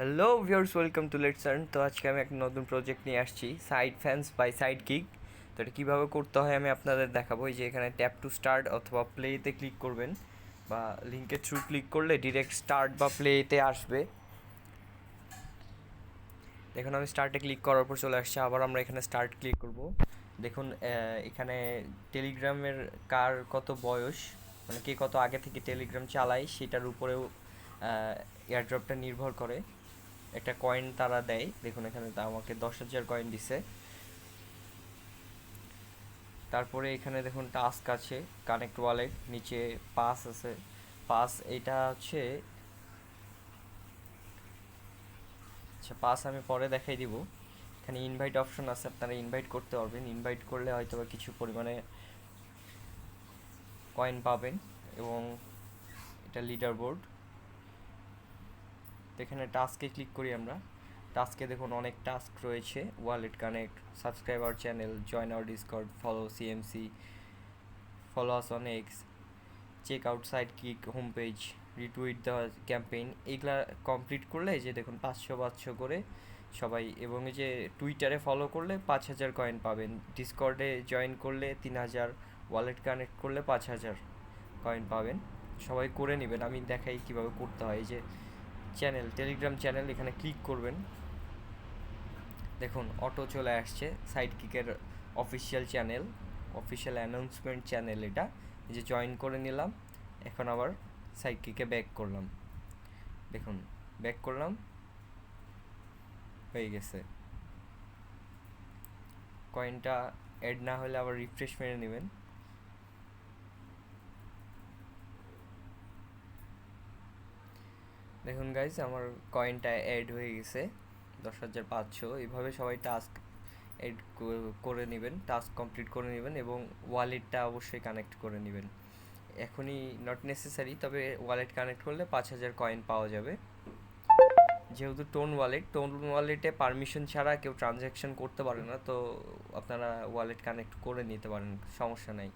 Hello viewers, welcome to Let's Earn. তো আজকে আমি একটা নতুন প্রজেক্ট নিয়ে আসছি, side fans by Sidekick. তো এটা কীভাবে করতে হয় আমি আপনাদের দেখাবো। এই যে এখানে ট্যাপ টু স্টার্ট অথবা প্লেতে ক্লিক করবেন, বা লিঙ্কের থ্রু ক্লিক করলে ডিরেক্ট স্টার্ট বা প্লেতে আসবে। দেখুন আমি স্টার্টে ক্লিক করার পর চলে আসছে। আবার আমরা এখানে স্টার্ট ক্লিক করব। দেখুন এখানে টেলিগ্রামের কার কত বয়স, মানে কে কত আগে থেকে টেলিগ্রাম চালায় সেটার উপরেও এয়ারড্রপটা নির্ভর করে। একটা কয়েন তারা দেয়, দেখুন এখানে তা আমাকে 10,000 কয়েন দিছে। তারপরে এখানে দেখুন টাস্ক আছে, কানেক্ট ওয়ালেট, নিচে পাস আছে। পাস এটা হচ্ছে, আচ্ছা পাস আমি পরে দেখাই দিব। এখানে ইনভাইট অপশন আছে, আপনারা ইনভাইট করতে পারবেন। ইনভাইট করলে হয়তো বা কিছু পরিমাণে কয়েন পাবেন। এবং এটা লিডার বোর্ড। তো এখানে টাস্কে ক্লিক করি আমরা। টাস্কে দেখুন অনেক টাস্ক রয়েছে, wallet connect, subscribe our channel, join our Discord, follow CMC, follow us on X, check out Sidekick home page, retweet the campaign. এইগুলা কমপ্লিট করলে যে দেখুন 500 করে সবাই, এবং এই যে টুইটারে ফলো করলে 5,000 কয়েন পাবেন, ডিসকর্ডে জয়েন করলে 3,000, ওয়ালেট কানেক্ট করলে 5,000 কয়েন পাবেন। সবাই করে নেবেন, আমি দেখাই কীভাবে করতে হয়। এই যে চ্যানেল, টেলিগ্রাম চ্যানেল, এখানে ক্লিক করবেন। দেখুন অটো চলে আসছে, সাইড কিকের official channel, official announcement channel. এটা এই যে জয়েন করে নিলাম। এখন আবার সাইড কিকে ব্যাক করলাম, দেখুন ব্যাক করলাম, হয়ে গেছে। কয়েনটা অ্যাড না হলে আবার রিফ্রেশ মেরে নেবেন। দেখুন গাইজ, আমার কয়েনটা অ্যাড হয়ে গেছে 10,500। এইভাবে সবাই টাস্ক এড করে নেবেন, টাস্ক কমপ্লিট করে নেবেন, এবং ওয়ালেটটা অবশ্যই কানেক্ট করে নেবেন। এখনই নট নেসেসারি, তবে ওয়ালেট কানেক্ট করলে 5,000 কয়েন পাওয়া যাবে। যেহেতু টোন ওয়ালেটে পারমিশন ছাড়া কেউ ট্রানজ্যাকশন করতে পারে না, তো আপনারা ওয়ালেট কানেক্ট করে নিতে পারেন, সমস্যা নাই।